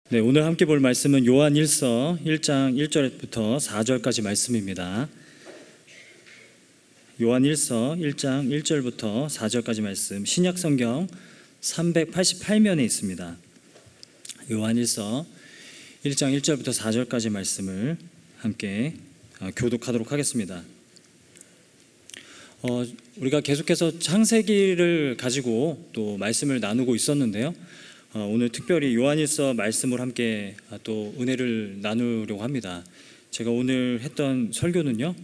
네, 오늘 함께 볼 말씀은 요한일서 1장 1절부터 4절까지 말씀입니다. 요한일서 1장 1절부터 4절까지 말씀, 신약성경 388면에 있습니다. 요한일서 1장 1절부터 4절까지 말씀을 함께 교독하도록 하겠습니다. 우리가 계속해서 창세기를 가지고 또 말씀을 나누고 있었는데요. 오늘 특별히 요한일서 말씀을 함께 또 은혜를 나누려고 합니다. 제가 오늘 했던 설교는요,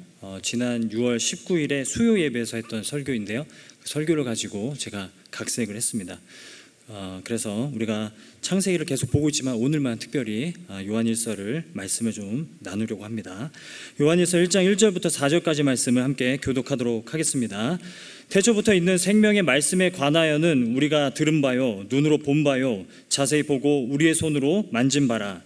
지난 6월 19일에 수요 예배에서 했던 설교인데요. 그 설교를 가지고 제가 각색을 했습니다. 그래서 우리가 창세기를 계속 보고 있지만 오늘만 특별히 요한일서를 말씀을 좀 나누려고 합니다. 요한일서 1장 1절부터 4절까지 말씀을 함께 교독하도록 하겠습니다. 태초부터 있는 생명의 말씀에 관하여는 우리가 들은 바요, 눈으로 본 바요, 자세히 보고 우리의 손으로 만진 바라.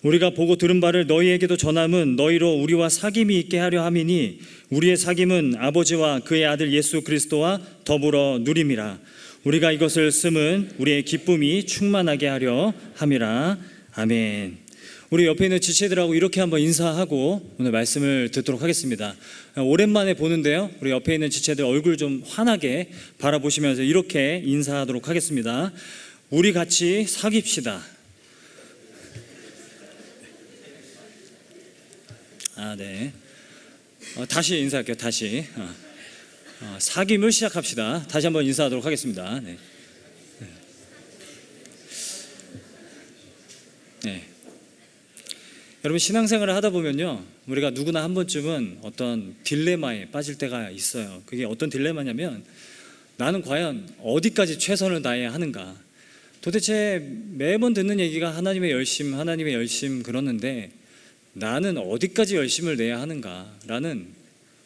우리가 보고 들은 바를 너희에게도 전함은 너희로 우리와 사귐이 있게 하려 함이니 우리의 사귐은 아버지와 그의 아들 예수 그리스도와 더불어 누림이라. 우리가 이것을 쓰면 우리의 기쁨이 충만하게 하려 함이라. 아멘. 우리 옆에 있는 지체들하고 이렇게 한번 인사하고 오늘 말씀을 듣도록 하겠습니다. 오랜만에 보는데요, 우리 옆에 있는 지체들 얼굴 좀 환하게 바라보시면서 이렇게 인사하도록 하겠습니다. 우리 같이 사귀읍시다. 네. 다시 인사할게요. 다시. 사귐을 시작합시다. 다시 한번 인사하도록 하겠습니다. 네. 네. 여러분, 신앙생활을 하다 보면요, 우리가 누구나 한 번쯤은 어떤 딜레마에 빠질 때가 있어요. 그게 어떤 딜레마냐면, 나는 과연 어디까지 최선을 다해야 하는가. 도대체 매번 듣는 얘기가 하나님의 열심 그러는데 나는 어디까지 열심을 내야 하는가라는,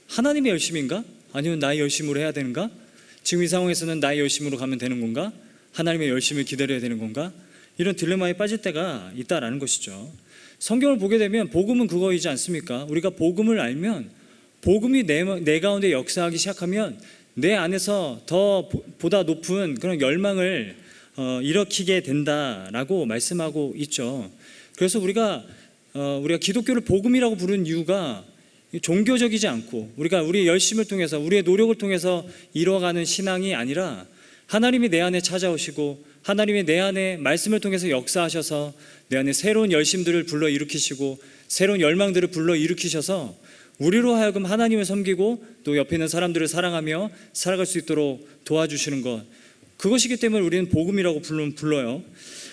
하나님의 열심인가? 아니면 나의 열심으로 해야 되는가? 지금 이 상황에서는 나의 열심으로 가면 되는 건가? 하나님의 열심을 기다려야 되는 건가? 이런 딜레마에 빠질 때가 있다라는 것이죠. 성경을 보게 되면 복음은 그거이지 않습니까? 우리가 복음을 알면, 복음이 내 가운데 역사하기 시작하면 내 안에서 더 보다 높은 그런 열망을 일으키게 된다라고 말씀하고 있죠. 그래서 우리가 기독교를 복음이라고 부르는 이유가 종교적이지 않고 우리의 열심을 통해서, 우리의 노력을 통해서 이뤄가는 신앙이 아니라, 하나님이 내 안에 찾아오시고 하나님이 내 안에 말씀을 통해서 역사하셔서 내 안에 새로운 열심들을 불러일으키시고 새로운 열망들을 불러일으키셔서 우리로 하여금 하나님을 섬기고 또 옆에 있는 사람들을 사랑하며 살아갈 수 있도록 도와주시는 것, 그것이기 때문에 우리는 복음이라고 불러요.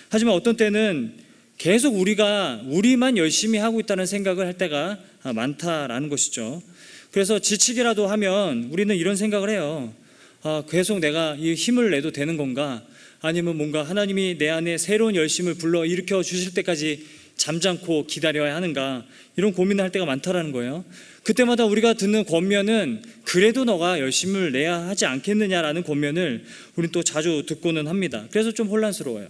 하지만 어떤 때는 계속 우리만 열심히 하고 있다는 생각을 할 때가 많다라는 것이죠. 그래서 지치기라도 하면 우리는 이런 생각을 해요. 계속 내가 이 힘을 내도 되는 건가? 아니면 뭔가 하나님이 내 안에 새로운 열심을 불러 일으켜 주실 때까지 잠잠고 기다려야 하는가? 이런 고민을 할 때가 많다라는 거예요. 그때마다 우리가 듣는 권면은 그래도 너가 열심을 내야 하지 않겠느냐라는 권면을 우리는 또 자주 듣고는 합니다. 그래서 좀 혼란스러워요.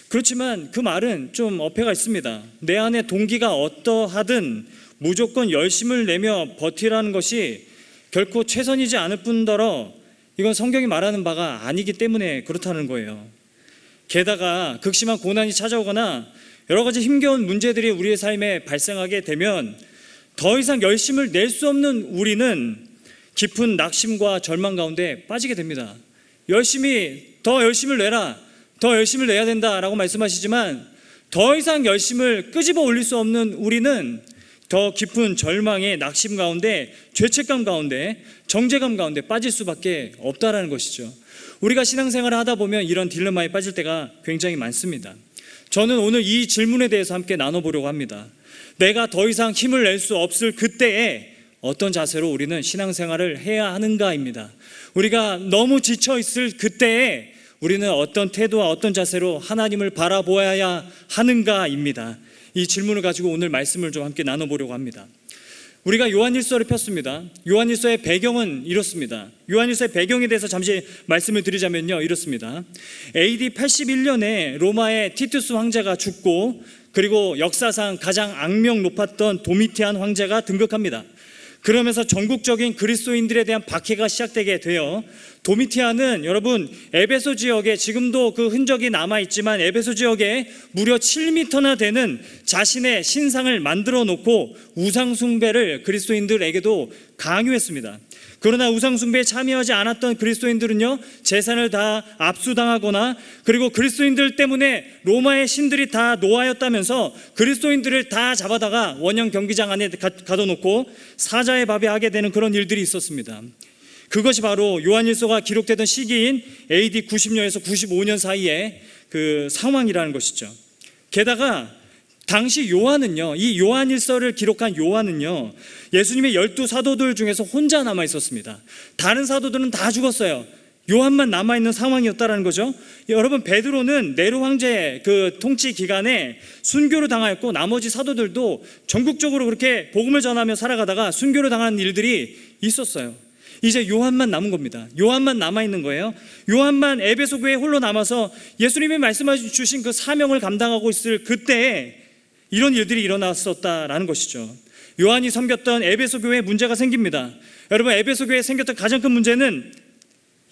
그렇지만 그 말은 좀 어폐가 있습니다. 내 안에 동기가 어떠하든 무조건 열심을 내며 버티라는 것이 결코 최선이지 않을 뿐더러 이건 성경이 말하는 바가 아니기 때문에 그렇다는 거예요. 게다가 극심한 고난이 찾아오거나 여러 가지 힘겨운 문제들이 우리의 삶에 발생하게 되면 더 이상 열심을 낼 수 없는 우리는 깊은 낙심과 절망 가운데 빠지게 됩니다. 더 열심을 내라, 더 열심을 내야 된다라고 말씀하시지만 더 이상 열심을 끄집어 올릴 수 없는 우리는 더 깊은 절망의 낙심 가운데, 죄책감 가운데, 정죄감 가운데 빠질 수밖에 없다라는 것이죠. 우리가 신앙생활을 하다 보면 이런 딜레마에 빠질 때가 굉장히 많습니다. 저는 오늘 이 질문에 대해서 함께 나눠보려고 합니다. 내가 더 이상 힘을 낼 수 없을 그때에 어떤 자세로 우리는 신앙생활을 해야 하는가입니다. 우리가 너무 지쳐있을 그때에 우리는 어떤 태도와 어떤 자세로 하나님을 바라보아야 하는가입니다. 이 질문을 가지고 오늘 말씀을 좀 함께 나눠보려고 합니다. 우리가 요한일서를 폈습니다. 요한일서의 배경은 이렇습니다. 요한일서의 배경에 대해서 잠시 말씀을 드리자면요, 이렇습니다. AD 81년에 로마의 티투스 황제가 죽고 그리고 역사상 가장 악명 높았던 도미티안 황제가 등극합니다. 그러면서 전국적인 그리스도인들에 대한 박해가 시작되게 돼요. 도미티안은 여러분 에베소 지역에 지금도 그 흔적이 남아있지만 에베소 지역에 무려 7m나 되는 자신의 신상을 만들어 놓고 우상숭배를 그리스도인들에게도 강요했습니다. 그러나 우상숭배에 참여하지 않았던 그리스도인들은요, 재산을 다 압수당하거나, 그리고 그리스도인들 때문에 로마의 신들이 다 노하였다면서 그리스도인들을 다 잡아다가 원형 경기장 안에 가둬놓고 사자의 밥에 하게 되는 그런 일들이 있었습니다. 그것이 바로 요한일서가 기록되던 시기인 AD 90년에서 95년 사이의 그 상황이라는 것이죠. 게다가 당시 요한은요, 이 요한일서를 기록한 요한은요, 예수님의 12사도들 중에서 혼자 남아 있었습니다. 다른 사도들은 다 죽었어요. 요한만 남아있는 상황이었다는 거죠. 여러분, 베드로는 네로 황제 그 통치 기간에 순교를 당하였고, 나머지 사도들도 전국적으로 그렇게 복음을 전하며 살아가다가 순교를 당하는 일들이 있었어요. 이제 요한만 남은 겁니다. 요한만 남아있는 거예요. 요한만 에베소 교회에 홀로 남아서 예수님이 말씀해 주신 그 사명을 감당하고 있을 그때에 이런 일들이 일어났었다라는 것이죠. 요한이 섬겼던 에베소 교회에 문제가 생깁니다. 여러분, 에베소 교회에 생겼던 가장 큰 문제는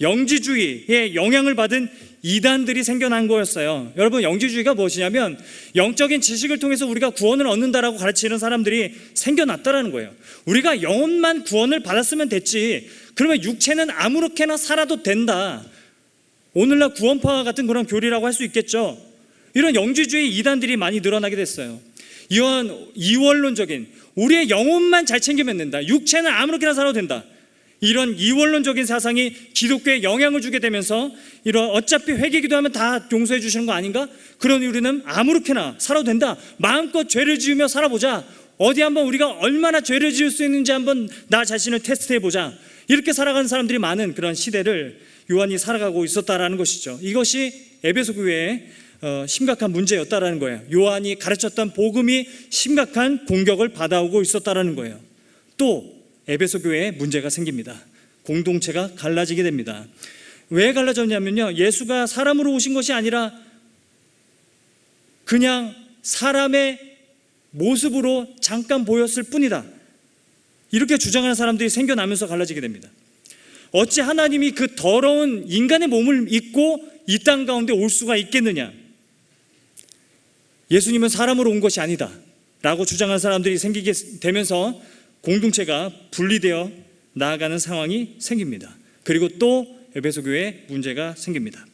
영지주의의 영향을 받은 이단들이 생겨난 거였어요. 여러분, 영지주의가 무엇이냐면 영적인 지식을 통해서 우리가 구원을 얻는다라고 가르치는 사람들이 생겨났다라는 거예요. 우리가 영혼만 구원을 받았으면 됐지, 그러면 육체는 아무렇게나 살아도 된다, 오늘날 구원파와 같은 그런 교리라고 할 수 있겠죠. 이런 영지주의 이단들이 많이 늘어나게 됐어요. 이런 이원론적인, 우리의 영혼만 잘 챙기면 된다, 육체는 아무렇게나 살아도 된다, 이런 이원론적인 사상이 기독교에 영향을 주게 되면서 이런 어차피 회개기도 하면 다 용서해 주시는 거 아닌가? 그러니 우리는 아무렇게나 살아도 된다, 마음껏 죄를 지으며 살아보자, 어디 한번 우리가 얼마나 죄를 지을 수 있는지 한번 나 자신을 테스트해보자, 이렇게 살아가는 사람들이 많은 그런 시대를 요한이 살아가고 있었다라는 것이죠. 이것이 에베소 교회의 심각한 문제였다라는 거예요. 요한이 가르쳤던 복음이 심각한 공격을 받아오고 있었다라는 거예요. 또 에베소 교회에 문제가 생깁니다. 공동체가 갈라지게 됩니다. 왜 갈라졌냐면요, 예수가 사람으로 오신 것이 아니라 그냥 사람의 모습으로 잠깐 보였을 뿐이다, 이렇게 주장하는 사람들이 생겨나면서 갈라지게 됩니다. 어찌 하나님이 그 더러운 인간의 몸을 입고 이 땅 가운데 올 수가 있겠느냐, 예수님은 사람으로 온 것이 아니다 라고 주장하는 사람들이 생기게 되면서 공동체가 분리되어 나아가는 상황이 생깁니다. 그리고 또 에베소 교회에 문제가 생깁니다.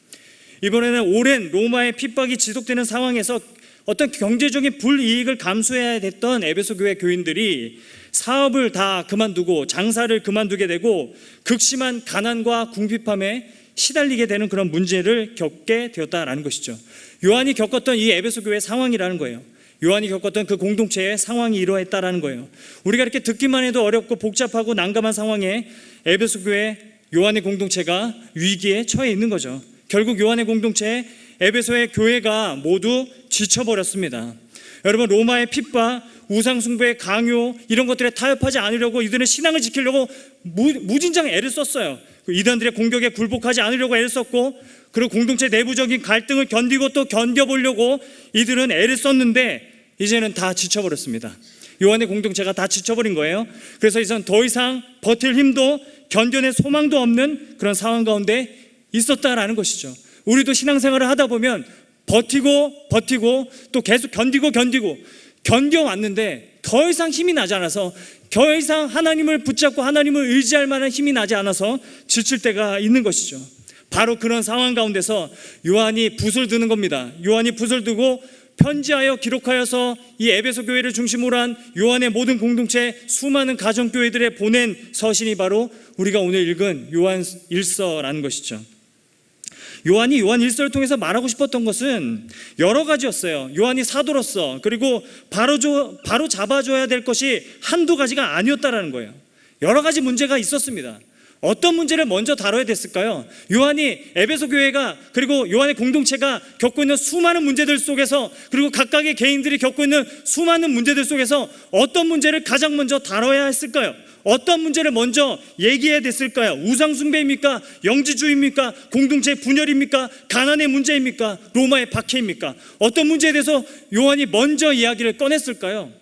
이번에는 오랜 로마의 핍박이 지속되는 상황에서 어떤 경제적인 불이익을 감수해야 됐던 에베소 교회 교인들이 사업을 다 그만두고 장사를 그만두게 되고 극심한 가난과 궁핍함에 시달리게 되는 그런 문제를 겪게 되었다라는 것이죠. 요한이 겪었던 이 에베소 교회 상황이라는 거예요. 요한이 겪었던 그 공동체의 상황이 이러했다라는 거예요. 우리가 이렇게 듣기만 해도 어렵고 복잡하고 난감한 상황에 에베소 교회 요한의 공동체가 위기에 처해 있는 거죠. 결국 요한의 공동체, 에베소의 교회가 모두 지쳐버렸습니다. 여러분, 로마의 핍박, 우상숭배의 강요, 이런 것들에 타협하지 않으려고 이들은 신앙을 지키려고 무진장 애를 썼어요. 이단들의 공격에 굴복하지 않으려고 애를 썼고, 그리고 공동체 내부적인 갈등을 견디고 또 견뎌보려고 이들은 애를 썼는데 이제는 다 지쳐버렸습니다. 요한의 공동체가 다 지쳐버린 거예요. 그래서 이제는 더 이상 버틸 힘도 견뎌낼 소망도 없는 그런 상황 가운데 있었다라는 것이죠. 우리도 신앙생활을 하다 보면 버티고 또 계속 견디고 견뎌왔는데 더 이상 힘이 나지 않아서, 더 이상 하나님을 붙잡고 하나님을 의지할 만한 힘이 나지 않아서 지칠 때가 있는 것이죠. 바로 그런 상황 가운데서 요한이 붓을 드는 겁니다. 요한이 붓을 두고 편지하여 기록하여서 이 에베소 교회를 중심으로 한 요한의 모든 공동체, 수많은 가정교회들에 보낸 서신이 바로 우리가 오늘 읽은 요한 1서라는 것이죠. 요한이 요한 1서를 통해서 말하고 싶었던 것은 여러 가지였어요. 요한이 사도로서, 그리고 바로 잡아줘야 될 것이 한두 가지가 아니었다라는 거예요. 여러 가지 문제가 있었습니다. 어떤 문제를 먼저 다뤄야 됐을까요? 요한이 에베소 교회가, 그리고 요한의 공동체가 겪고 있는 수많은 문제들 속에서, 그리고 각각의 개인들이 겪고 있는 수많은 문제들 속에서 어떤 문제를 가장 먼저 다뤄야 했을까요? 어떤 문제를 먼저 얘기해야 됐을까요? 우상숭배입니까? 영지주의입니까? 공동체 분열입니까? 가난의 문제입니까? 로마의 박해입니까? 어떤 문제에 대해서 요한이 먼저 이야기를 꺼냈을까요?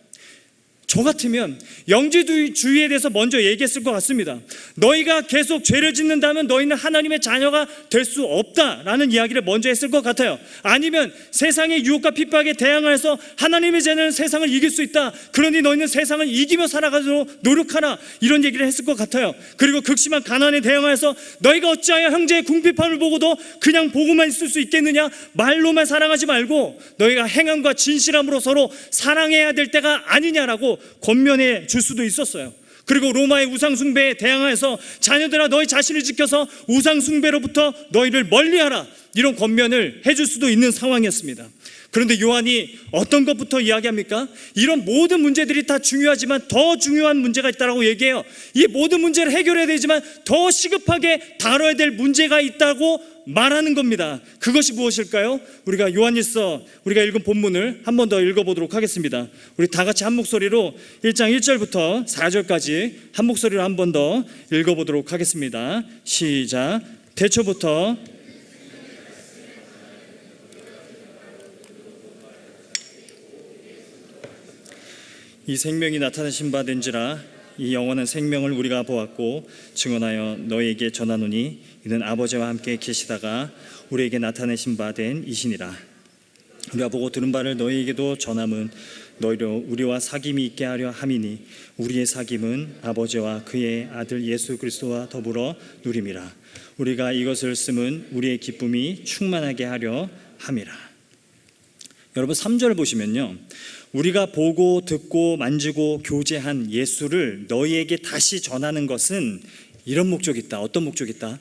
저 같으면 영지주의에 대해서 먼저 얘기했을 것 같습니다. 너희가 계속 죄를 짓는다면 너희는 하나님의 자녀가 될 수 없다라는 이야기를 먼저 했을 것 같아요. 아니면 세상의 유혹과 핍박에 대항해서 하나님의 자녀는 세상을 이길 수 있다. 그러니 너희는 세상을 이기며 살아가도록 노력하라. 이런 얘기를 했을 것 같아요. 그리고 극심한 가난에 대항해서 너희가 어찌하여 형제의 궁핍함을 보고도 그냥 보고만 있을 수 있겠느냐? 말로만 사랑하지 말고 너희가 행함과 진실함으로 서로 사랑해야 될 때가 아니냐라고 권면해 줄 수도 있었어요. 그리고 로마의 우상숭배에 대항하여서 자녀들아 너희 자신을 지켜서 우상숭배로부터 너희를 멀리하라, 이런 권면을 해줄 수도 있는 상황이었습니다. 그런데 요한이 어떤 것부터 이야기합니까? 이런 모든 문제들이 다 중요하지만 더 중요한 문제가 있다고 얘기해요. 이 모든 문제를 해결해야 되지만 더 시급하게 다뤄야 될 문제가 있다고 말하는 겁니다. 그것이 무엇일까요? 우리가 요한일서 우리가 읽은 본문을 한 번 더 읽어보도록 하겠습니다. 우리 다 같이 한 목소리로 1장 1절부터 4절까지 한 목소리로 한 번 더 읽어보도록 하겠습니다. 시작. 태초부터 이 생명이 나타나신 바 된지라. 이 영원한 생명을 우리가 보았고 증언하여 너희에게 전하노니 이는 아버지와 함께 계시다가 우리에게 나타내신 바 된 이시니라. 우리가 보고 들은 바를 너희에게도 전함은 너희로 우리와 사귐이 있게 하려 함이니 우리의 사귐은 아버지와 그의 아들 예수 그리스도와 더불어 누림이라. 우리가 이것을 쓰면 우리의 기쁨이 충만하게 하려 함이라. 여러분 3절 보시면요, 우리가 보고 듣고 만지고 교제한 예수를 너희에게 다시 전하는 것은 이런 목적이 있다. 어떤 목적이 있다?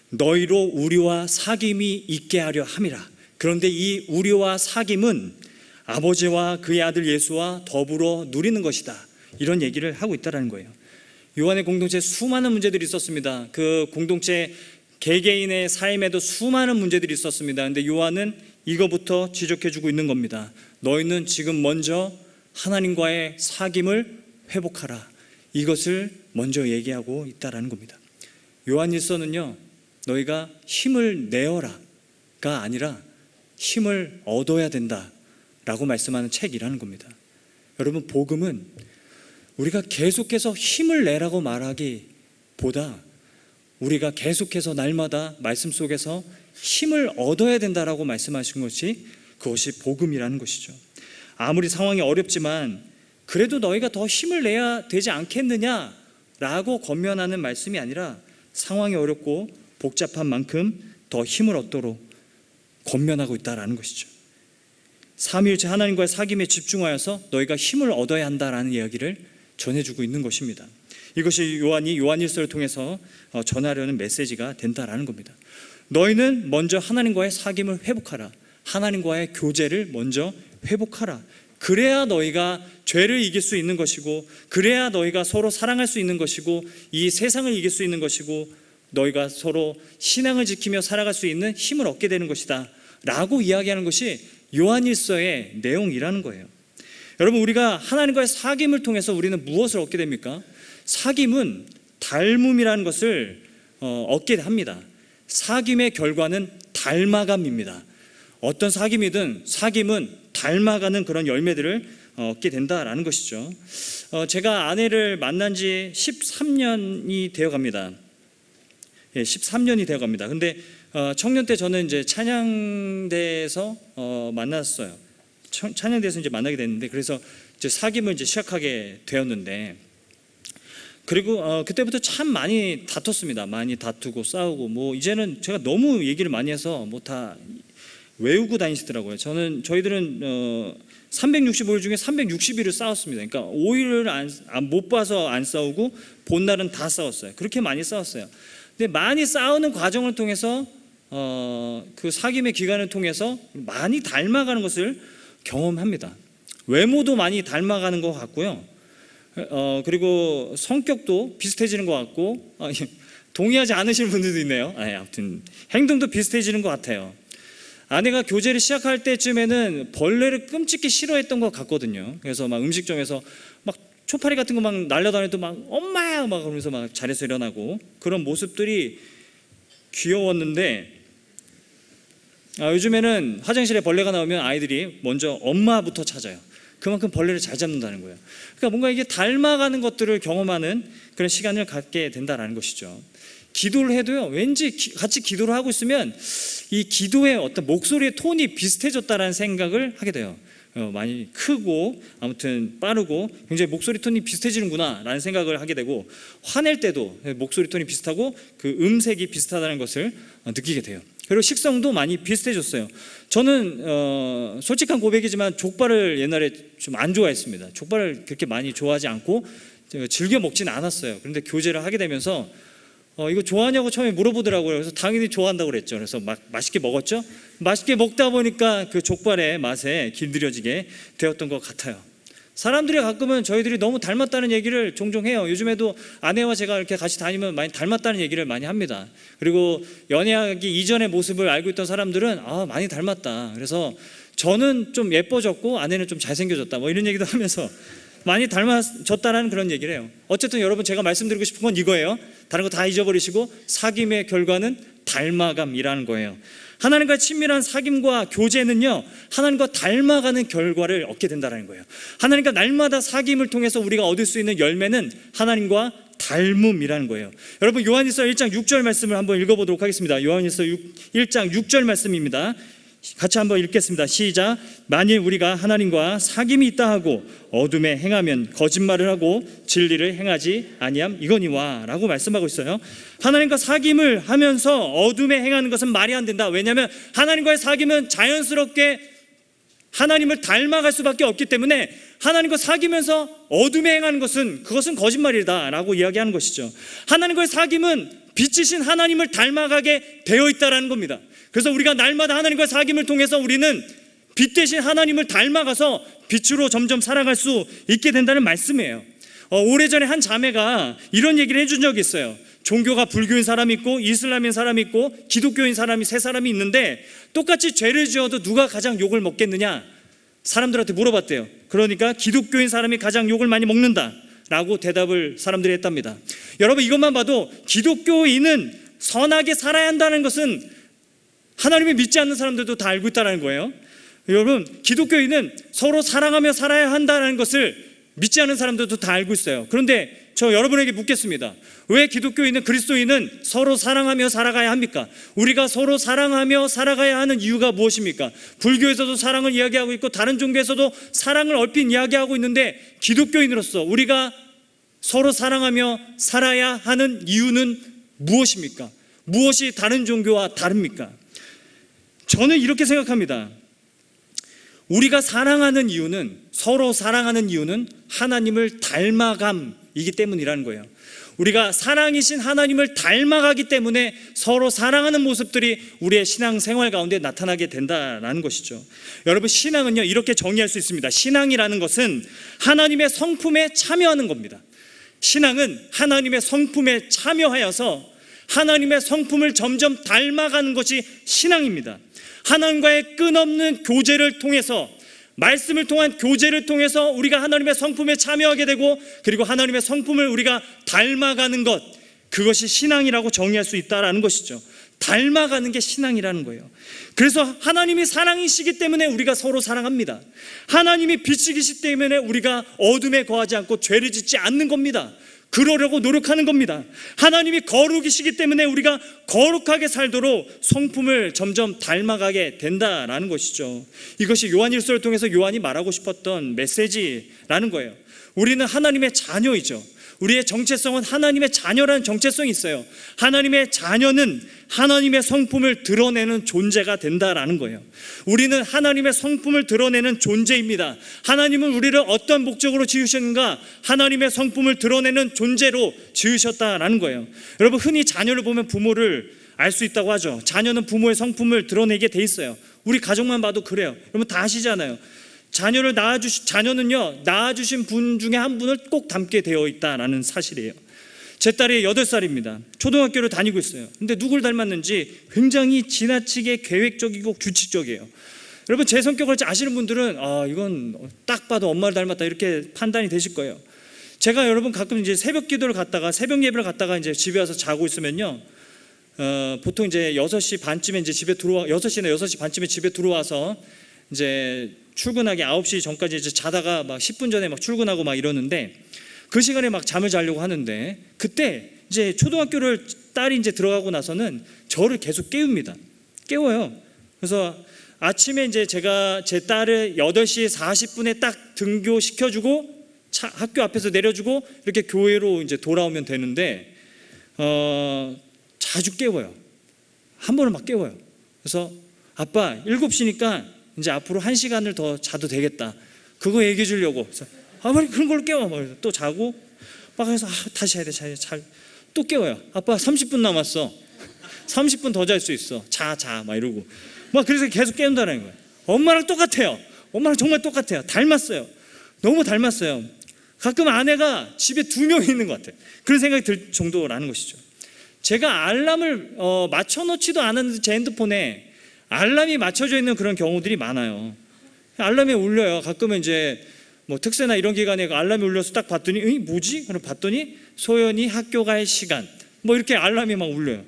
너희로 우리와 사귐이 있게 하려 함이라. 그런데 이 우리와 사귐은 아버지와 그의 아들 예수와 더불어 누리는 것이다. 이런 얘기를 하고 있다는 거예요. 요한의 공동체에 수많은 문제들이 있었습니다. 그 공동체 개개인의 삶에도 수많은 문제들이 있었습니다. 그런데 요한은 이거부터 지적해주고 있는 겁니다. 너희는 지금 먼저 하나님과의 사귐을 회복하라. 이것을 먼저 얘기하고 있다는 겁니다. 요한일서는요, 너희가 힘을 내어라가 아니라 힘을 얻어야 된다라고 말씀하는 책이라는 겁니다. 여러분, 복음은 우리가 계속해서 힘을 내라고 말하기보다 우리가 계속해서 날마다 말씀 속에서 힘을 얻어야 된다라고 말씀하신 것이, 그것이 복음이라는 것이죠. 아무리 상황이 어렵지만 그래도 너희가 더 힘을 내야 되지 않겠느냐라고 권면하는 말씀이 아니라 상황이 어렵고 복잡한 만큼 더 힘을 얻도록 권면하고 있다라는 것이죠. 삼위일체 하나님과의 사귐에 집중하여서 너희가 힘을 얻어야 한다라는 이야기를 전해주고 있는 것입니다. 이것이 요한이 요한일서를 통해서 전하려는 메시지가 된다라는 겁니다. 너희는 먼저 하나님과의 사귐을 회복하라. 하나님과의 교제를 먼저 회복하라. 그래야 너희가 죄를 이길 수 있는 것이고, 그래야 너희가 서로 사랑할 수 있는 것이고, 이 세상을 이길 수 있는 것이고, 너희가 서로 신앙을 지키며 살아갈 수 있는 힘을 얻게 되는 것이다 라고 이야기하는 것이 요한일서의 내용이라는 거예요. 여러분, 우리가 하나님과의 사귐을 통해서 우리는 무엇을 얻게 됩니까? 사귐은 닮음이라는 것을 얻게 합니다. 사귐의 결과는 닮아감입니다. 어떤 사귐은 닮아가는 그런 열매들을 얻게 된다라는 것이죠. 제가 아내를 만난 지 13년이 되어 갑니다. 13년이 되어 갑니다. 근데 청년 때 저는 이제 찬양대에서 만났어요. 찬양대에서 이제 만나게 됐는데, 그래서 이제 사귐을 이제 시작하게 되었는데, 그리고 그때부터 참 많이 다퉜습니다. 많이 다투고 싸우고, 뭐 이제는 제가 너무 얘기를 많이 해서 뭐 다 외우고 다니시더라고요. 저희들은 365일 중에 360일을 싸웠습니다. 그러니까 5일을 못 봐서 안 싸우고 본 날은 다 싸웠어요. 그렇게 많이 싸웠어요. 근데 많이 싸우는 과정을 통해서 그 사귐의 기간을 통해서 많이 닮아가는 것을 경험합니다. 외모도 많이 닮아가는 것 같고요. 그리고 성격도 비슷해지는 것 같고, 동의하지 않으시는 분들도 있네요. 아무튼 행동도 비슷해지는 것 같아요. 아내가 교제를 시작할 때쯤에는 벌레를 끔찍히 싫어했던 것 같거든요. 그래서 막 음식점에서 막 초파리 같은 거 막 날려다녀도 막 엄마야 막 그러면서 막 자리에서 일어나고 그런 모습들이 귀여웠는데, 요즘에는 화장실에 벌레가 나오면 아이들이 먼저 엄마부터 찾아요. 그만큼 벌레를 잘 잡는다는 거예요. 그러니까 뭔가 이게 닮아가는 것들을 경험하는 그런 시간을 갖게 된다는 것이죠. 기도를 해도요, 왠지 같이 기도를 하고 있으면 이 기도의 어떤 목소리의 톤이 비슷해졌다라는 생각을 하게 돼요. 많이 크고 아무튼 빠르고 굉장히 목소리 톤이 비슷해지는구나 라는 생각을 하게 되고, 화낼 때도 목소리 톤이 비슷하고 그 음색이 비슷하다는 것을 느끼게 돼요. 그리고 식성도 많이 비슷해졌어요. 저는 솔직한 고백이지만 족발을 옛날에 좀 안 좋아했습니다. 족발을 그렇게 많이 좋아하지 않고 즐겨 먹지는 않았어요. 그런데 교제를 하게 되면서 이거 좋아하냐고 처음에 물어보더라고요. 그래서 당연히 좋아한다고 그랬죠. 그래서 막 맛있게 먹었죠. 맛있게 먹다 보니까 그 족발의 맛에 길들여지게 되었던 것 같아요. 사람들이 가끔은 저희들이 너무 닮았다는 얘기를 종종 해요. 요즘에도 아내와 제가 이렇게 같이 다니면 많이 닮았다는 얘기를 많이 합니다. 그리고 연애하기 이전의 모습을 알고 있던 사람들은 많이 닮았다. 그래서 저는 좀 예뻐졌고 아내는 좀 잘생겨졌다. 뭐 이런 얘기도 하면서 많이 닮아졌다라는 그런 얘기를 해요. 어쨌든 여러분, 제가 말씀드리고 싶은 건 이거예요. 다른 거 다 잊어버리시고 사귐의 결과는 닮아감이라는 거예요. 하나님과 친밀한 사귐과 교제는요, 하나님과 닮아가는 결과를 얻게 된다는 거예요. 하나님과 날마다 사귐을 통해서 우리가 얻을 수 있는 열매는 하나님과 닮음이라는 거예요. 여러분, 요한일서 1장 6절 말씀을 한번 읽어보도록 하겠습니다. 요한일서 1장 6절 말씀입니다. 같이 한번 읽겠습니다. 시작. 만일 우리가 하나님과 사귐이 있다 하고 어둠에 행하면 거짓말을 하고 진리를 행하지 아니함 이거니와 라고 말씀하고 있어요. 하나님과 사귐을 하면서 어둠에 행하는 것은 말이 안 된다. 왜냐하면 하나님과의 사귐은 자연스럽게 하나님을 닮아갈 수밖에 없기 때문에 하나님과 사귀면서 어둠에 행하는 것은 그것은 거짓말이다 라고 이야기하는 것이죠. 하나님과의 사귐은 빛이신 하나님을 닮아가게 되어 있다는 겁니다. 그래서 우리가 날마다 하나님과 사귐을 통해서 우리는 빛 대신 하나님을 닮아가서 빛으로 점점 살아갈 수 있게 된다는 말씀이에요. 오래전에 한 자매가 이런 얘기를 해준 적이 있어요. 종교가 불교인 사람이 있고 이슬람인 사람이 있고 기독교인 사람이 세 사람이 있는데 똑같이 죄를 지어도 누가 가장 욕을 먹겠느냐 사람들한테 물어봤대요. 그러니까 기독교인 사람이 가장 욕을 많이 먹는다 라고 대답을 사람들이 했답니다. 여러분, 이것만 봐도 기독교인은 선하게 살아야 한다는 것은 하나님을 믿지 않는 사람들도 다 알고 있다는 거예요. 여러분, 기독교인은 서로 사랑하며 살아야 한다는 것을 믿지 않는 사람들도 다 알고 있어요. 그런데 저 여러분에게 묻겠습니다. 왜 기독교인은, 그리스도인은 서로 사랑하며 살아가야 합니까? 우리가 서로 사랑하며 살아가야 하는 이유가 무엇입니까? 불교에서도 사랑을 이야기하고 있고 다른 종교에서도 사랑을 얼핏 이야기하고 있는데, 기독교인으로서 우리가 서로 사랑하며 살아야 하는 이유는 무엇입니까? 무엇이 다른 종교와 다릅니까? 저는 이렇게 생각합니다. 우리가 사랑하는 이유는, 서로 사랑하는 이유는 하나님을 닮아감이기 때문이라는 거예요. 우리가 사랑이신 하나님을 닮아가기 때문에 서로 사랑하는 모습들이 우리의 신앙생활 가운데 나타나게 된다는 것이죠. 여러분, 신앙은요, 이렇게 정의할 수 있습니다. 신앙이라는 것은 하나님의 성품에 참여하는 겁니다. 신앙은 하나님의 성품에 참여하여서 하나님의 성품을 점점 닮아가는 것이 신앙입니다. 하나님과의 끝없는 교제를 통해서, 말씀을 통한 교제를 통해서 우리가 하나님의 성품에 참여하게 되고, 그리고 하나님의 성품을 우리가 닮아가는 것, 그것이 신앙이라고 정의할 수 있다는 것이죠. 닮아가는 게 신앙이라는 거예요. 그래서 하나님이 사랑이시기 때문에 우리가 서로 사랑합니다. 하나님이 빛이시기 때문에 우리가 어둠에 거하지 않고 죄를 짓지 않는 겁니다. 그러려고 노력하는 겁니다. 하나님이 거룩이시기 때문에 우리가 거룩하게 살도록 성품을 점점 닮아가게 된다라는 것이죠. 이것이 요한일서를 통해서 요한이 말하고 싶었던 메시지라는 거예요. 우리는 하나님의 자녀이죠. 우리의 정체성은 하나님의 자녀라는 정체성이 있어요. 하나님의 자녀는 하나님의 성품을 드러내는 존재가 된다라는 거예요. 우리는 하나님의 성품을 드러내는 존재입니다. 하나님은 우리를 어떤 목적으로 지으셨는가? 하나님의 성품을 드러내는 존재로 지으셨다라는 거예요. 여러분, 흔히 자녀를 보면 부모를 알 수 있다고 하죠. 자녀는 부모의 성품을 드러내게 돼 있어요. 우리 가족만 봐도 그래요. 여러분 다 아시잖아요. 자녀는요, 낳아주신 분 중에 한 분을 꼭 닮게 되어 있다라는 사실이에요. 제 딸이 8살입니다. 초등학교를 다니고 있어요. 근데 누굴 닮았는지 굉장히 지나치게 계획적이고 규칙적이에요. 여러분, 제 성격을 아시는 분들은 이건 딱 봐도 엄마를 닮았다 이렇게 판단이 되실 거예요. 제가 여러분 가끔 이제 새벽 기도를 갔다가 새벽 예배를 갔다가 이제 집에 와서 자고 있으면요, 보통 이제 6시 반쯤에 이제 집에 들어와, 6시나 6시 반쯤에 집에 들어와서 이제 출근하기 9시 전까지 이제 자다가 막 10분 전에 막 출근하고 막 이러는데, 그 시간에 막 잠을 자려고 하는데, 그때 이제 초등학교를 딸이 이제 들어가고 나서는 저를 계속 깨워요. 그래서 아침에 이제 제가 제 딸을 8시 40분에 딱 등교시켜주고 학교 앞에서 내려주고 이렇게 교회로 이제 돌아오면 되는데, 자주 깨워요. 한 번은 막 깨워요. 그래서 아빠 7시니까 이제 앞으로 1시간을 더 자도 되겠다, 그거 얘기해 주려고. 그래서 왜 그런 걸로 깨워? 막 또 자고 막 해서 다시 해야 돼. 또 깨워요. 아빠 30분 남았어. 30분 더 잘 수 있어. 자 막 이러고 막, 그래서 계속 깨운다는 거예요. 엄마랑 똑같아요. 엄마랑 정말 똑같아요. 닮았어요. 너무 닮았어요. 가끔 아내가 집에 2명이 있는 것 같아요. 그런 생각이 들 정도라는 것이죠. 제가 알람을 맞춰놓지도 않았는데 제 핸드폰에 알람이 맞춰져 있는 그런 경우들이 많아요. 알람이 울려요. 가끔은 이제 뭐 특세나 이런 기간에 알람이 울려서 딱 봤더니 뭐지? 그럼 봤더니 소연이 학교 갈 시간, 뭐 이렇게 알람이 막 울려요.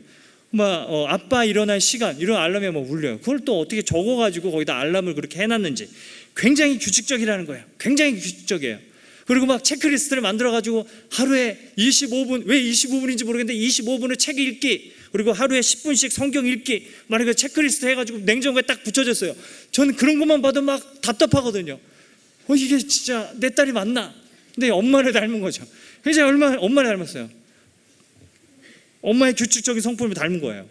막 아빠 일어날 시간, 이런 알람이 막 울려요. 그걸 또 어떻게 적어가지고 거기다 알람을 그렇게 해놨는지. 굉장히 규칙적이라는 거예요. 굉장히 규칙적이에요. 그리고 막 체크리스트를 만들어가지고 하루에 25분, 왜 25분인지 모르겠는데 25분을 책 읽기, 그리고 하루에 10분씩 성경 읽기, 만약에 체크리스트 해가지고 냉장고에 딱 붙여졌어요. 저는 그런 것만 봐도 막 답답하거든요. 이게 진짜 내 딸이 맞나? 근데 엄마를 닮은 거죠. 그래서 엄마를 닮았어요. 엄마의 규칙적인 성품을 닮은 거예요.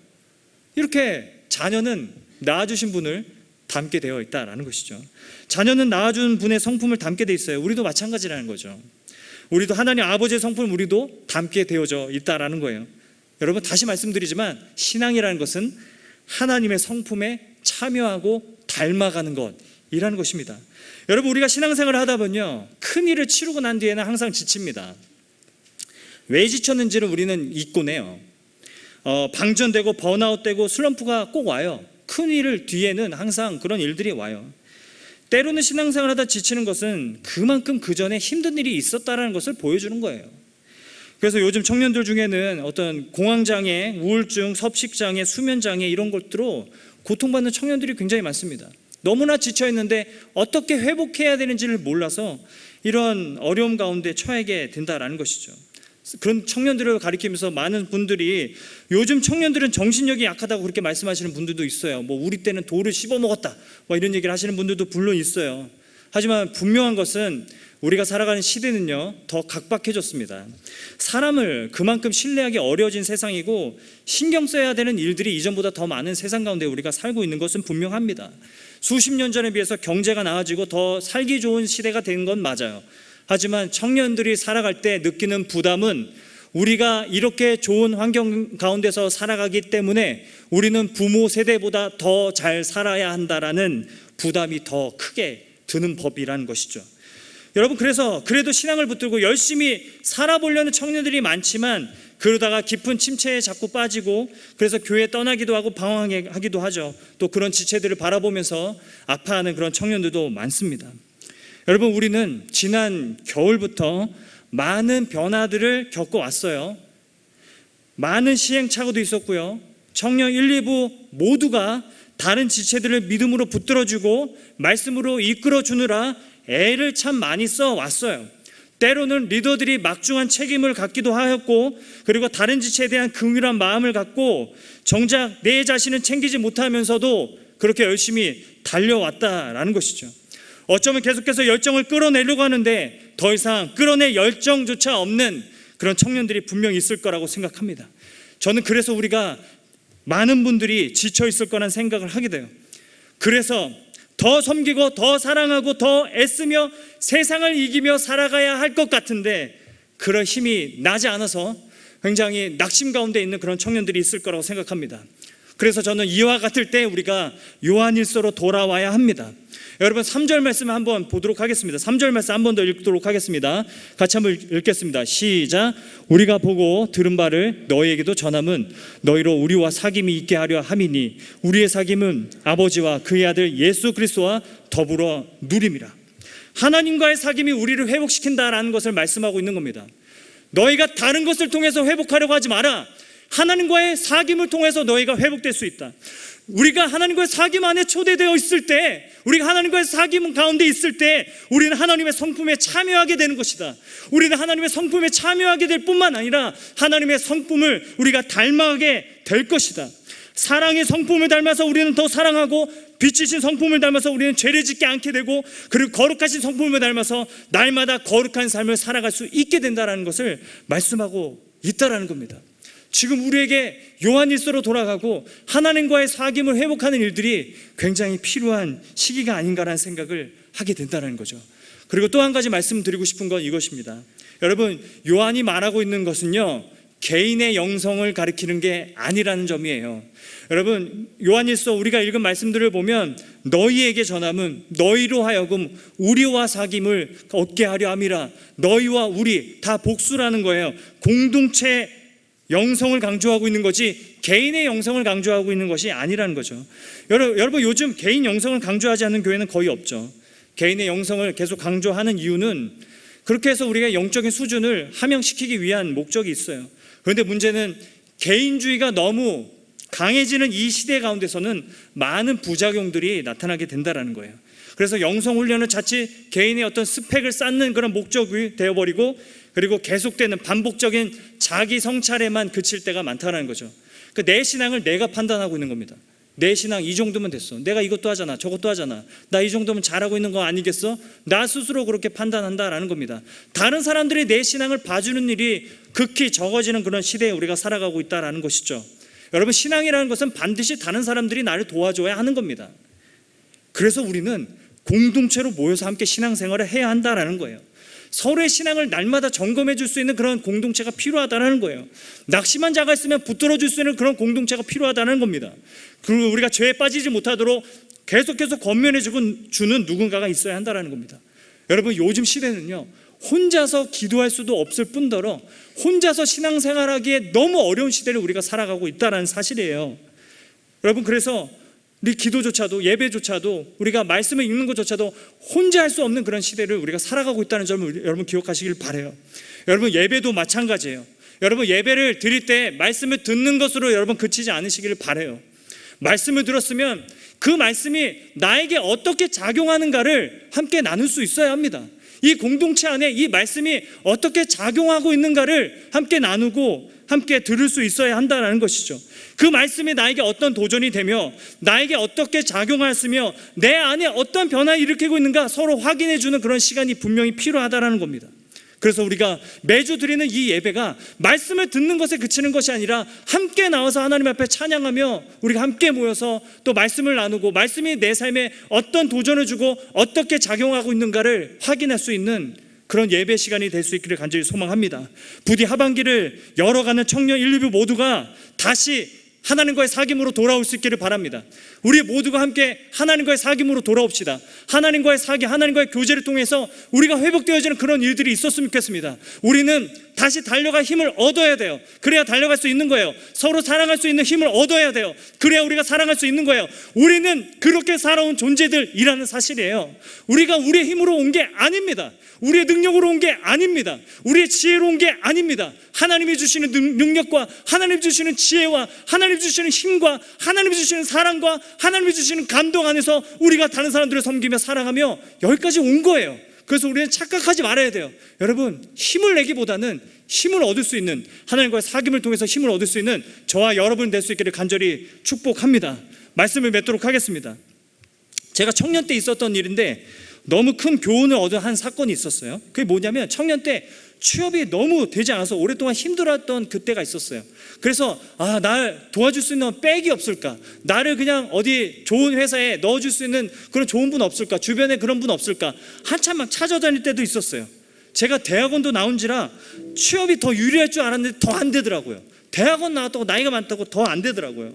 이렇게 자녀는 낳아주신 분을 닮게 되어 있다라는 것이죠. 자녀는 낳아준 분의 성품을 닮게 돼 있어요. 우리도 마찬가지라는 거죠. 우리도 하나님 아버지의 성품을 우리도 닮게 되어져 있다라는 거예요. 여러분, 다시 말씀드리지만 신앙이라는 것은 하나님의 성품에 참여하고 닮아가는 것이라는 것입니다. 여러분, 우리가 신앙생활을 하다 보면요, 큰 일을 치르고 난 뒤에는 항상 지칩니다. 왜 지쳤는지를 우리는 잊곤 해요. 방전되고 번아웃되고 슬럼프가 꼭 와요. 큰 일을 뒤에는 항상 그런 일들이 와요. 때로는 신앙생활 하다 지치는 것은 그만큼 그 전에 힘든 일이 있었다는 것을 보여주는 거예요. 그래서 요즘 청년들 중에는 어떤 공황장애, 우울증, 섭식장애, 수면장애, 이런 것들로 고통받는 청년들이 굉장히 많습니다. 너무나 지쳐있는데 어떻게 회복해야 되는지를 몰라서 이런 어려움 가운데 처하게 된다는 것이죠. 그런 청년들을 가리키면서 많은 분들이 요즘 청년들은 정신력이 약하다고 그렇게 말씀하시는 분들도 있어요. 뭐 우리 때는 돌을 씹어 먹었다, 뭐 이런 얘기를 하시는 분들도 물론 있어요. 하지만 분명한 것은 우리가 살아가는 시대는요, 더 각박해졌습니다. 사람을 그만큼 신뢰하기 어려워진 세상이고 신경 써야 되는 일들이 이전보다 더 많은 세상 가운데 우리가 살고 있는 것은 분명합니다. 수십 년 전에 비해서 경제가 나아지고 더 살기 좋은 시대가 된 건 맞아요. 하지만 청년들이 살아갈 때 느끼는 부담은 우리가 이렇게 좋은 환경 가운데서 살아가기 때문에 우리는 부모 세대보다 더 잘 살아야 한다라는 부담이 더 크게 드는 법이라는 것이죠. 여러분, 그래도 신앙을 붙들고 열심히 살아보려는 청년들이 많지만 그러다가 깊은 침체에 자꾸 빠지고, 그래서 교회 떠나기도 하고 방황하기도 하죠. 또 그런 지체들을 바라보면서 아파하는 그런 청년들도 많습니다. 여러분, 우리는 지난 겨울부터 많은 변화들을 겪어왔어요. 많은 시행착오도 있었고요. 청년 1, 2부 모두가 다른 지체들을 믿음으로 붙들어주고 말씀으로 이끌어주느라 애를 참 많이 써왔어요. 때로는 리더들이 막중한 책임을 갖기도 하였고, 그리고 다른 지체에 대한 긍휼한 마음을 갖고 정작 내 자신은 챙기지 못하면서도 그렇게 열심히 달려왔다라는 것이죠. 어쩌면 계속해서 열정을 끌어내려고 하는데 더 이상 끌어낼 열정조차 없는 그런 청년들이 분명히 있을 거라고 생각합니다. 저는 그래서 우리가 많은 분들이 지쳐 있을 거란 생각을 하게 돼요. 그래서 더 섬기고 더 사랑하고 더 애쓰며 세상을 이기며 살아가야 할 것 같은데 그럴 힘이 나지 않아서 굉장히 낙심 가운데 있는 그런 청년들이 있을 거라고 생각합니다. 그래서 저는 이와 같을 때 우리가 요한일서로 돌아와야 합니다. 여러분, 3절 말씀 한번 보도록 하겠습니다. 3절 말씀 한 번 더 읽도록 하겠습니다. 같이 한번 읽겠습니다. 시작. 우리가 보고 들은 바를 너희에게도 전함은 너희로 우리와 사귐이 있게 하려 함이니 우리의 사귐은 아버지와 그의 아들 예수 그리스도와 더불어 누림이라. 하나님과의 사귐이 우리를 회복시킨다라는 것을 말씀하고 있는 겁니다. 너희가 다른 것을 통해서 회복하려고 하지 마라. 하나님과의 사귐을 통해서 너희가 회복될 수 있다. 우리가 하나님과의 사귐 안에 초대되어 있을 때, 우리가 하나님과의 사귐 가운데 있을 때 우리는 하나님의 성품에 참여하게 되는 것이다. 우리는 하나님의 성품에 참여하게 될 뿐만 아니라 하나님의 성품을 우리가 닮아가게 될 것이다. 사랑의 성품을 닮아서 우리는 더 사랑하고, 빛이신 성품을 닮아서 우리는 죄를 짓지 않게 되고, 그리고 거룩하신 성품을 닮아서 날마다 거룩한 삶을 살아갈 수 있게 된다는 것을 말씀하고 있다라는 겁니다. 지금 우리에게 요한일서로 돌아가고 하나님과의 사귐을 회복하는 일들이 굉장히 필요한 시기가 아닌가라는 생각을 하게 된다는 거죠. 그리고 또 한 가지 말씀드리고 싶은 건 이것입니다. 여러분, 요한이 말하고 있는 것은요, 개인의 영성을 가리키는 게 아니라는 점이에요. 여러분, 요한일서 우리가 읽은 말씀들을 보면 너희에게 전함은 너희로 하여금 우리와 사귐을 얻게 하려 함이라. 너희와 우리 다 복수라는 거예요. 공동체 영성을 강조하고 있는 거지 개인의 영성을 강조하고 있는 것이 아니라는 거죠. 여러분, 요즘 개인 영성을 강조하지 않는 교회는 거의 없죠. 개인의 영성을 계속 강조하는 이유는 그렇게 해서 우리가 영적인 수준을 함양시키기 위한 목적이 있어요. 그런데 문제는 개인주의가 너무 강해지는 이 시대 가운데서는 많은 부작용들이 나타나게 된다는 거예요. 그래서 영성훈련은 자칫 개인의 어떤 스펙을 쌓는 그런 목적이 되어버리고, 그리고 계속되는 반복적인 자기 성찰에만 그칠 때가 많다는 거죠. 내 신앙을 내가 판단하고 있는 겁니다. 내 신앙 이 정도면 됐어. 내가 이것도 하잖아, 저것도 하잖아. 나 이 정도면 잘하고 있는 거 아니겠어? 나 스스로 그렇게 판단한다라는 겁니다. 다른 사람들이 내 신앙을 봐주는 일이 극히 적어지는 그런 시대에 우리가 살아가고 있다는 것이죠. 여러분, 신앙이라는 것은 반드시 다른 사람들이 나를 도와줘야 하는 겁니다. 그래서 우리는 공동체로 모여서 함께 신앙생활을 해야 한다는 거예요. 서로의 신앙을 날마다 점검해 줄 수 있는 그런 공동체가 필요하다는 거예요. 낙심한 자가 있으면 붙들어 줄 수 있는 그런 공동체가 필요하다는 겁니다. 그리고 우리가 죄에 빠지지 못하도록 계속해서 권면해 주는 누군가가 있어야 한다는 겁니다. 여러분, 요즘 시대는요, 혼자서 기도할 수도 없을 뿐더러 혼자서 신앙생활하기에 너무 어려운 시대를 우리가 살아가고 있다는 사실이에요. 여러분, 그래서 우리 기도조차도, 예배조차도, 우리가 말씀을 읽는 것조차도 혼자 할 수 없는 그런 시대를 우리가 살아가고 있다는 점을 여러분 기억하시길 바라요. 여러분, 예배도 마찬가지예요. 여러분, 예배를 드릴 때 말씀을 듣는 것으로 여러분 그치지 않으시기를 바라요. 말씀을 들었으면 그 말씀이 나에게 어떻게 작용하는가를 함께 나눌 수 있어야 합니다. 이 공동체 안에 이 말씀이 어떻게 작용하고 있는가를 함께 나누고 함께 들을 수 있어야 한다는 것이죠. 그 말씀이 나에게 어떤 도전이 되며 나에게 어떻게 작용하였으며 내 안에 어떤 변화를 일으키고 있는가 서로 확인해 주는 그런 시간이 분명히 필요하다는 겁니다. 그래서 우리가 매주 드리는 이 예배가 말씀을 듣는 것에 그치는 것이 아니라 함께 나와서 하나님 앞에 찬양하며 우리가 함께 모여서 또 말씀을 나누고 말씀이 내 삶에 어떤 도전을 주고 어떻게 작용하고 있는가를 확인할 수 있는 그런 예배 시간이 될 수 있기를 간절히 소망합니다. 부디 하반기를 열어가는 청년 1, 2부 모두가 다시 하나님과의 사귐으로 돌아올 수 있기를 바랍니다. 우리 모두가 함께 하나님과의 사귐으로 돌아옵시다. 하나님과의 사귐, 하나님과의 교제를 통해서 우리가 회복되어지는 그런 일들이 있었으면 좋겠습니다. 우리는 다시 달려갈 힘을 얻어야 돼요. 그래야 달려갈 수 있는 거예요. 서로 사랑할 수 있는 힘을 얻어야 돼요. 그래야 우리가 사랑할 수 있는 거예요. 우리는 그렇게 살아온 존재들이라는 사실이에요. 우리가 우리의 힘으로 온 게 아닙니다. 우리의 능력으로 온 게 아닙니다. 우리의 지혜로 온 게 아닙니다. 하나님이 주시는 능력과 하나님이 주시는 지혜와 하나님이 주시는 힘과 하나님이 주시는 사랑과 하나님이 주시는 감동 안에서 우리가 다른 사람들을 섬기며 사랑하며 여기까지 온 거예요. 그래서 우리는 착각하지 말아야 돼요. 여러분, 힘을 내기보다는 힘을 얻을 수 있는, 하나님과의 사귐을 통해서 힘을 얻을 수 있는 저와 여러분 될 수 있기를 간절히 축복합니다. 말씀을 맺도록 하겠습니다. 제가 청년 때 있었던 일인데 너무 큰 교훈을 얻은 한 사건이 있었어요. 그게 뭐냐면 청년 때 취업이 너무 되지 않아서 오랫동안 힘들었던 그때가 있었어요. 그래서 날 도와줄 수 있는 백이 없을까? 나를 그냥 어디 좋은 회사에 넣어줄 수 있는 그런 좋은 분 없을까? 주변에 그런 분 없을까? 한참 막 찾아다닐 때도 있었어요. 제가 대학원도 나온지라 취업이 더 유리할 줄 알았는데 더 안 되더라고요. 대학원 나왔다고 나이가 많다고 더 안 되더라고요.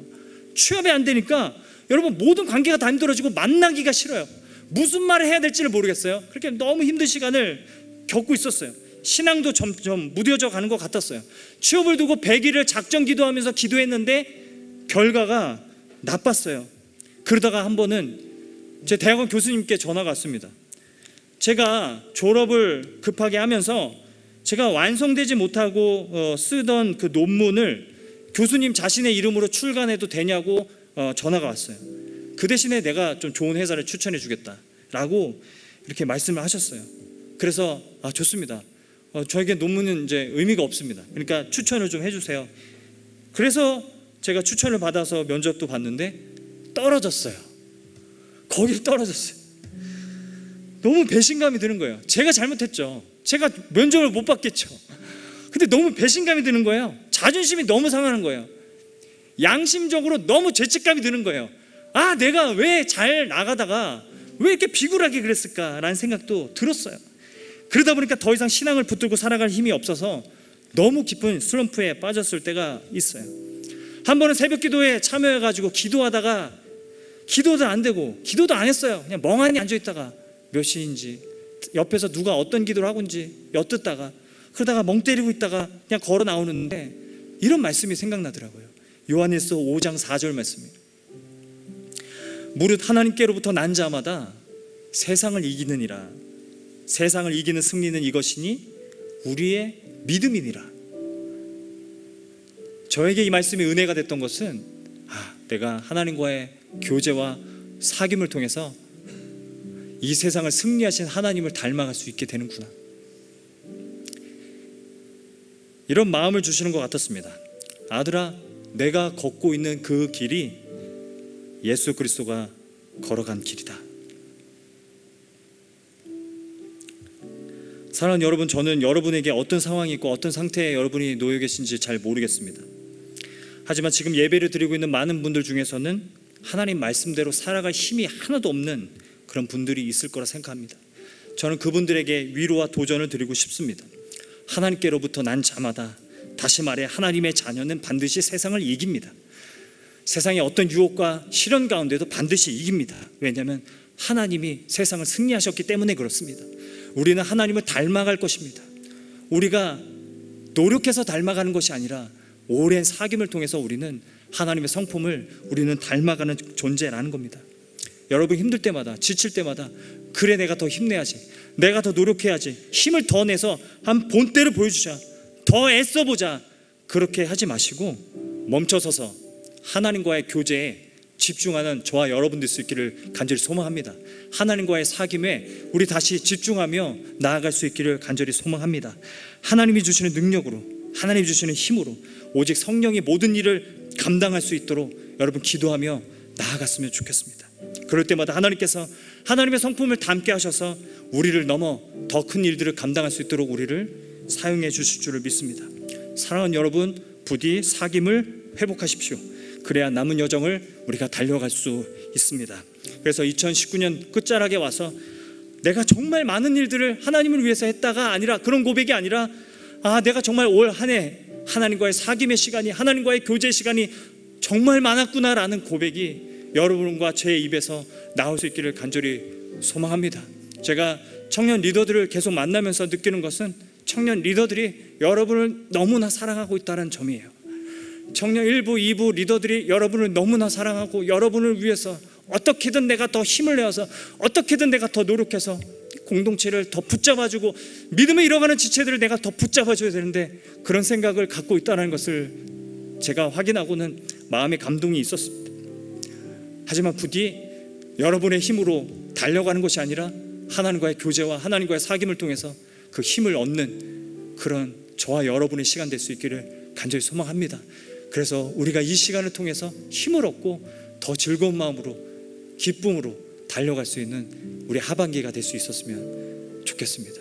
취업이 안 되니까 여러분 모든 관계가 다 힘들어지고 만나기가 싫어요. 무슨 말을 해야 될지를 모르겠어요. 그렇게 너무 힘든 시간을 겪고 있었어요. 신앙도 점점 무뎌져 가는 것 같았어요. 취업을 두고 100일을 작정 기도하면서 기도했는데 결과가 나빴어요. 그러다가 한 번은 제 대학원 교수님께 전화가 왔습니다. 제가 졸업을 급하게 하면서 제가 완성되지 못하고 쓰던 그 논문을 교수님 자신의 이름으로 출간해도 되냐고 전화가 왔어요. 그 대신에 내가 좀 좋은 회사를 추천해 주겠다라고 이렇게 말씀을 하셨어요. 그래서 좋습니다. 저에게 논문은 이제 의미가 없습니다. 그러니까 추천을 좀 해주세요. 그래서 제가 추천을 받아서 면접도 봤는데 떨어졌어요. 거길 떨어졌어요. 너무 배신감이 드는 거예요. 제가 잘못했죠. 제가 면접을 못 받겠죠. 근데 너무 배신감이 드는 거예요. 자존심이 너무 상하는 거예요. 양심적으로 너무 죄책감이 드는 거예요. 내가 왜 잘 나가다가 왜 이렇게 비굴하게 그랬을까라는 생각도 들었어요. 그러다 보니까 더 이상 신앙을 붙들고 살아갈 힘이 없어서 너무 깊은 슬럼프에 빠졌을 때가 있어요. 한 번은 새벽 기도에 참여해가지고 기도하다가 기도도 안 되고 기도도 안 했어요. 그냥 멍하니 앉아있다가 몇 시인지 옆에서 누가 어떤 기도를 하고 있는지 엿듣다가 그러다가 멍 때리고 있다가 그냥 걸어 나오는데 이런 말씀이 생각나더라고요. 요한일서 5장 4절 말씀이에요. 무릇 하나님께로부터 난 자마다 세상을 이기느니라. 세상을 이기는 승리는 이것이니 우리의 믿음이니라. 저에게 이 말씀이 은혜가 됐던 것은 내가 하나님과의 교제와 사귐을 통해서 이 세상을 승리하신 하나님을 닮아갈 수 있게 되는구나, 이런 마음을 주시는 것 같았습니다. 아들아, 내가 걷고 있는 그 길이 예수 그리스도가 걸어간 길이다. 사랑하는 여러분, 저는 여러분에게 어떤 상황이 있고 어떤 상태에 여러분이 놓여 계신지 잘 모르겠습니다. 하지만 지금 예배를 드리고 있는 많은 분들 중에서는 하나님 말씀대로 살아갈 힘이 하나도 없는 그런 분들이 있을 거라 생각합니다. 저는 그분들에게 위로와 도전을 드리고 싶습니다. 하나님께로부터 난 자마다, 다시 말해 하나님의 자녀는 반드시 세상을 이깁니다. 세상의 어떤 유혹과 시련 가운데도 반드시 이깁니다. 왜냐하면 하나님이 세상을 승리하셨기 때문에 그렇습니다. 우리는 하나님을 닮아갈 것입니다. 우리가 노력해서 닮아가는 것이 아니라 오랜 사귐을 통해서 우리는 하나님의 성품을 우리는 닮아가는 존재라는 겁니다. 여러분 힘들 때마다, 지칠 때마다 그래 내가 더 힘내야지, 내가 더 노력해야지, 힘을 더 내서 한 본때를 보여주자, 더 애써보자, 그렇게 하지 마시고 멈춰서서 하나님과의 교제에 집중하는 저와 여러분들 수 있기를 간절히 소망합니다. 하나님과의 사귐에 우리 다시 집중하며 나아갈 수 있기를 간절히 소망합니다. 하나님이 주시는 능력으로, 하나님이 주시는 힘으로 오직 성령이 모든 일을 감당할 수 있도록 여러분 기도하며 나아갔으면 좋겠습니다. 그럴 때마다 하나님께서 하나님의 성품을 담게 하셔서 우리를 넘어 더 큰 일들을 감당할 수 있도록 우리를 사용해 주실 줄을 믿습니다. 사랑하는 여러분, 부디 사귐을 회복하십시오. 그래야 남은 여정을 우리가 달려갈 수 있습니다. 그래서 2019년 끝자락에 와서 내가 정말 많은 일들을 하나님을 위해서 했다가 아니라, 그런 고백이 아니라 내가 정말 올 한 해 하나님과의 사귐의 시간이, 하나님과의 교제 시간이 정말 많았구나라는 고백이 여러분과 제 입에서 나올 수 있기를 간절히 소망합니다. 제가 청년 리더들을 계속 만나면서 느끼는 것은 청년 리더들이 여러분을 너무나 사랑하고 있다는 점이에요. 청년 1부, 2부 리더들이 여러분을 너무나 사랑하고 여러분을 위해서 어떻게든 내가 더 힘을 내어서, 어떻게든 내가 더 노력해서 공동체를 더 붙잡아주고 믿음을 잃어가는 지체들을 내가 더 붙잡아줘야 되는데, 그런 생각을 갖고 있다는 것을 제가 확인하고는 마음의 감동이 있었습니다. 하지만 부디 여러분의 힘으로 달려가는 것이 아니라 하나님과의 교제와 하나님과의 사귐을 통해서 그 힘을 얻는 그런 저와 여러분의 시간 될 수 있기를 간절히 소망합니다. 그래서 우리가 이 시간을 통해서 힘을 얻고 더 즐거운 마음으로, 기쁨으로 달려갈 수 있는 우리 하반기가 될 수 있었으면 좋겠습니다.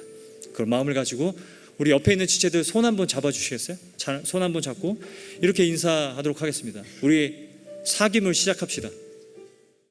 그런 마음을 가지고 우리 옆에 있는 지체들 손 한번 잡아주시겠어요? 손 한번 잡고 이렇게 인사하도록 하겠습니다. 우리 사귐을 시작합시다.